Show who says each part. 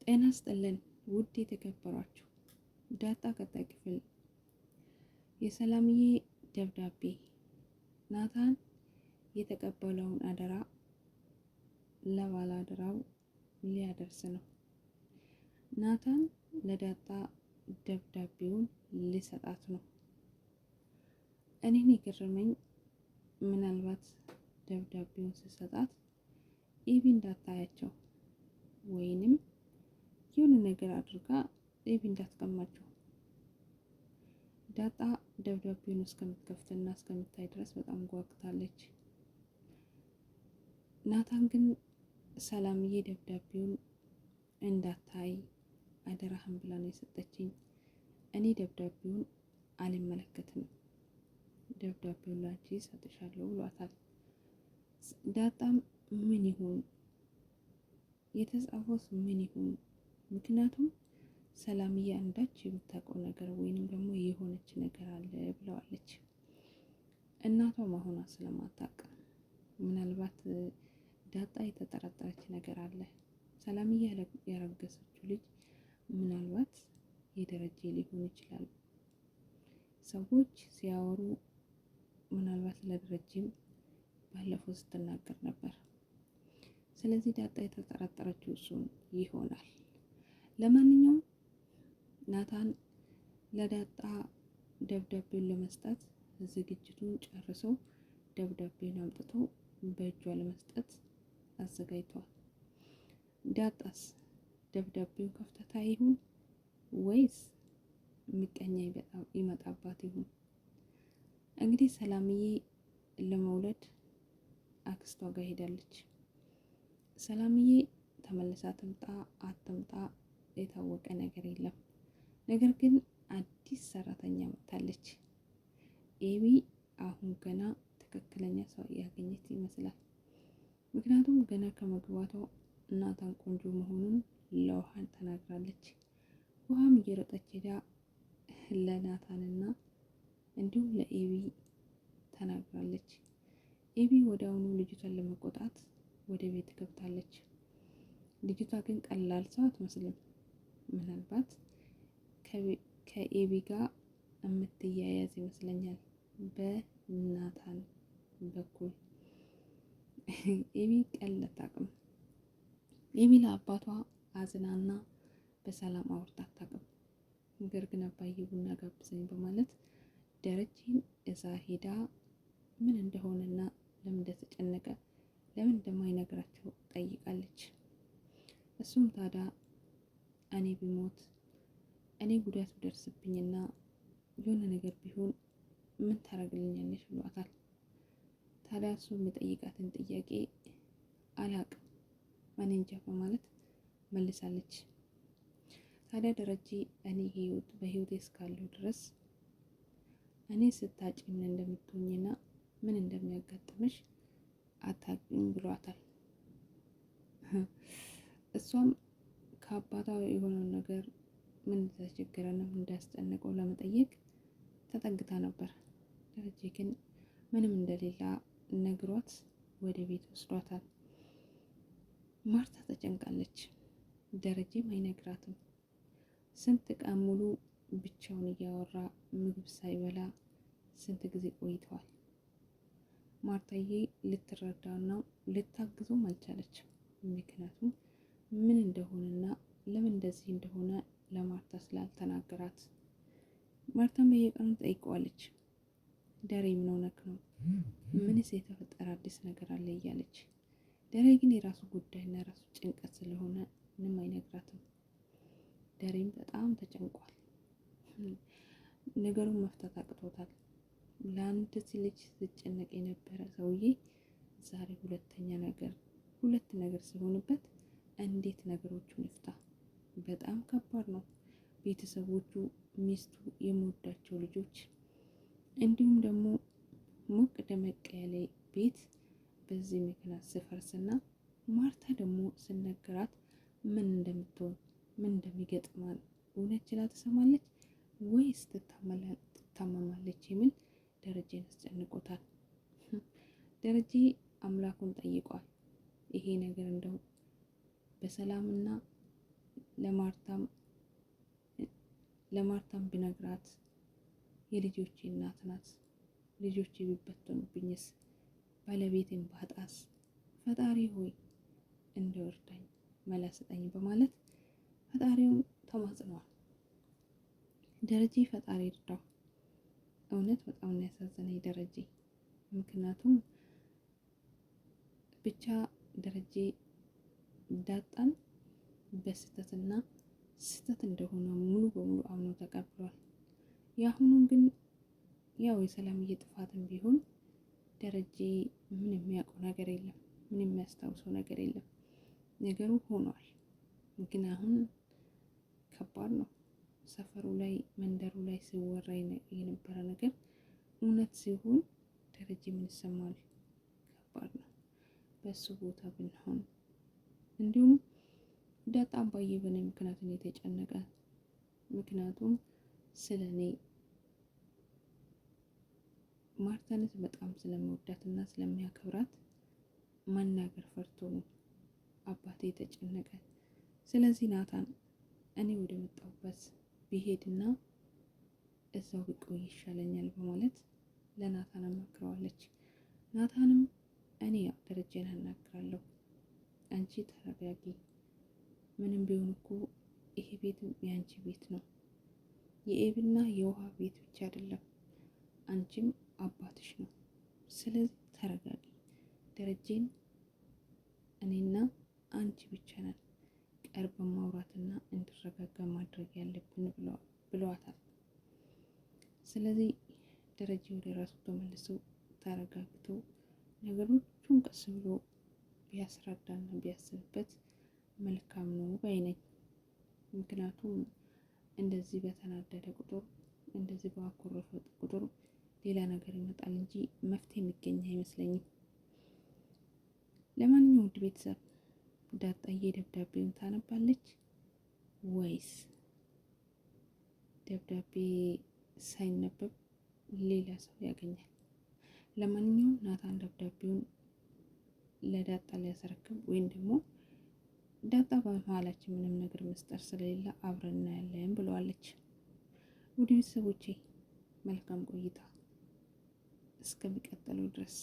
Speaker 1: ጤና ይስጥልን ውድ የተከበራችሁ ዳጣ ቀጣይ ክፍል። የሰላምዬ ደብዳቤ ናታን የተቀበለውን አደራ ለባላደራው ሊያደርስ ነው። ናታን ለዳጣ ደብዳቤውን ሊሰጣት ነው። እኔን የገረመኝ ምናልባት ደብዳቤውን ሲሰጣት ኤቢ እንዳታያቸው ወይንም የሆነ ነገር አድርጋ ኤቢ እንዳትቀማቸው። ዳጣ ደብዳቤውን እስከምትከፍትና እስከምታይ ድረስ በጣም ጓግታለች። ናታን ግን ሰላምዬ ደብዳቤውን እንዳታይ አደራህን ብላ ነው የሰጠችኝ፣ እኔ ደብዳቤውን አልመለከትም፣ ደብዳቤውን ላንቺ ሰጥሻለሁ ብሏታል። ዳጣም ምን ይሁን የተጻፈውስ ምን ይሁን? ምክንያቱም ሰላምዬ አንዳች የምታውቀው ነገር ወይንም ደግሞ የሆነች ነገር አለ ብለዋለች። እናቷ መሆኗ ስለማታውቅ ምናልባት ዳጣ የተጠረጠረች ነገር አለ። ሰላምዬ ያረገዘችው ልጅ ምናልባት የደረጀ ሊሆን ይችላል። ሰዎች ሲያወሩ ምናልባት ለደረጀም ባለፈው ስትናገር ነበር። ስለዚህ ዳጣ የተጠረጠረችው እሱን ይሆናል። ለማንኛውም ናታን ለዳጣ ደብዳቤውን ለመስጠት ዝግጅቱን ጨርሶ ደብዳቤውን አምጥቶ በእጇ ለመስጠት አዘጋጅቷል። ዳጣስ ደብዳቤውን ከፍተታ ይሁን ወይስ ምቀኛ ይመጣባት ይሁን? እንግዲህ ሰላምዬ ለመውለድ አክስቷ ጋር ሄዳለች። ሰላምዬ ተመልሳ ትምጣ አትምጣ የታወቀ ነገር የለም። ነገር ግን አዲስ ሰራተኛ መጥታለች። ኤቢ አሁን ገና ትክክለኛ ሰው ያገኘች ይመስላል። ምክንያቱም ገና ከመግባቷ ናታን ቆንጆ መሆኑን ለውሃን ተናግራለች። ውሃም እየሮጠች ሄዳ ለናታንና እንዲሁም ለኤቢ ተናግራለች። ኤቢ ወዲያውኑ ልጅቷን ለመቆጣት ወደ ቤት ገብታለች። ልጅቷ ግን ቀላል ሰው አትመስልም። ምናልባት ከኤቢ ጋር የምትያያዝ ይመስለኛል በናታን በኩል። ኤቢ ቀልድ አታውቅም። ኤቢ ለአባቷ አዝናና በሰላም አውርታ አታውቅም። ነገር ግን አባዬ ቡና ጋብዘኝ በማለት ደረጀን እዛ ሄዳ ምን እንደሆነና ለምን እንደተጨነቀ ለምን እንደማይነግራቸው ጠይቃለች። እሱም ታዲያ እኔ ቢሞት እኔ ጉዳት ቢደርስብኝና የሆነ ነገር ቢሆን ምን ታደርግልኛለች ብሏታል። ታዲያ እሱ የሚጠይቃትን ጥያቄ አላቅም እኔ እንጃ በማለት መልሳለች። ታዲያ ደረጀ እኔ በህይወቴ እስካለሁ ድረስ እኔ ስታጭ ምን እንደምትሆኝና ምን እንደሚያጋጥምሽ አታውቂም ብሏታል። እሷም ከአባቷ የሆነውን ነገር ምን እንደተቸገረና ምን እንዳስጨነቀው ለመጠየቅ ተጠግታ ነበር። ደረጀ ግን ምንም እንደሌላ ነግሯት ወደ ቤት ወስዷታል። ማርታ ተጨንቃለች። ደረጀም አይነግራትም። ስንት ቀን ሙሉ ብቻውን እያወራ ምግብ ሳይበላ ስንት ጊዜ ቆይተዋል። ማርታዬ ልትረዳና ልታግዘውም አልቻለችም። ምክንያቱም ምን እንደሆነና ለምን እንደዚህ እንደሆነ ለማርታ ስላልተናገራት። ማርታም በየቀኑ ጠይቀዋለች። ደሬ ምን ሆነክ ነው? ምንስ የተፈጠረ አዲስ ነገር አለ እያለች። ደሬ ግን የራሱ ጉዳይና የራሱ ጭንቀት ስለሆነ ምንም አይነግራትም። ደሬም በጣም ተጨንቋል። ነገሩን መፍታት አቅቶታል። ለአንድ ልጅ ሲጨነቅ የነበረ ሰውዬ ዛሬ ሁለት ነገር ሲሆንበት እንዴት ነገሮቹን ይፍታ? በጣም ከባድ ነው። ቤተሰቦቹ፣ ሚስቱ፣ የሚወዳቸው ልጆች እንዲሁም ደግሞ ሞቅ ደመቅ ያለ ቤት በዚህ ምክንያት ስፈርስና ማርታ ደግሞ ስነገራት ምን እንደምትሆን ምን እንደሚገጥማል እውነት ችላ ትሰማለች ወይስ ትታመማለች የሚል ደረጀን አስጨንቆታል። ደረጀ አምላኩን ጠይቋል። ይሄ ነገር እንደው በሰላምና ለማርታም ብነግራት የልጆቼ እናት ናት፣ ልጆቼ ቢበተኑብኝስ፣ ባለቤቴን ባጣስ፣ ፈጣሪ ሆይ እንደው እርዳኝ፣ መላ ስጠኝ በማለት ፈጣሪውን ተማጽኗል። ደረጀ ፈጣሪ እርዳው። እውነት በጣም ነው ያሳዘነኝ ደረጀ። ምክንያቱም ብቻ ደረጀ ዳጣን በስህተትና ስህተት እንደሆነ ሙሉ በሙሉ አምኖ ተቀብሏል። የአሁኑን ግን ያው የሰላምዬ ጥፋትም ቢሆን ደረጀ ምን የሚያውቀው ነገር የለም፣ ምን የሚያስታውሰው ነገር የለም። ነገሩ ሆኗል። ግን አሁን ከባድ ነው። ሰፈሩ ላይ መንደሩ ላይ ሲወራ የነበረ ነገር እውነት ሲሆን ደረጀ ምን ይሰማል? ከባድ ነው። በሱ ቦታ ብንሆን እንዲሁም ዳጣ አባዬ በእኔ ምክንያት ነው የተጨነቀ። ምክንያቱም ስለ እኔ ማርታነት በጣም ስለመወዳትና ስለሚያከብራት መናገር ፈርቶ ነው አባቴ የተጨነቀ። ስለዚህ ናታን እኔ ወደ መጣሁበት ቢሄድና እዛው ቢቆይ ይሻለኛል በማለት ለናታን አማክረዋለች። ናታንም እኔ ያው ደረጀን አናግራለሁ፣ አንቺ ተረጋጊ፣ ምንም ቢሆን እኮ ይሄ ቤት የአንቺ ቤት ነው፣ የኤብና የውሃ ቤት ብቻ አይደለም፣ አንቺም አባትሽ ነው። ስለዚህ ተረጋጊ፣ ደረጀን እኔና አንቺ ብቻ ነን ቀርበን ማውራትና እንዲረጋጋ ማድረግ ያለብን ብለዋታል። ስለዚህ ደረጀ ወደ ራሱ ተመልሶ ተረጋግቶ ነገሮቹን ቀስ ብሎ ቢያስረዳና ቢያስብበት መልካም ነው ባይ ነኝ። ምክንያቱም እንደዚህ በተናደደ ቁጥር እንደዚህ ባኮረፈ ቁጥር ሌላ ነገር ይመጣል እንጂ መፍትሄ የሚገኝ አይመስለኝም። ለማንኛውም ውድ ቤተሰብ ዳጣዬ ደብዳቤውን ታነባለች ወይስ ደብዳቤ ሳይነበብ ሌላ ሰው ያገኛል? ለማንኛውም ናታን ደብዳቤውን ለዳጣ ሊያስረክብ ወይም ደግሞ ዳጣ በመሀላችን ምንም ነገር መስጠር ስለሌለ አብረን እናያለን ብለዋለች። ውድ ቤተሰቦቼ መልካም ቆይታ እስከሚቀጥለው ድረስ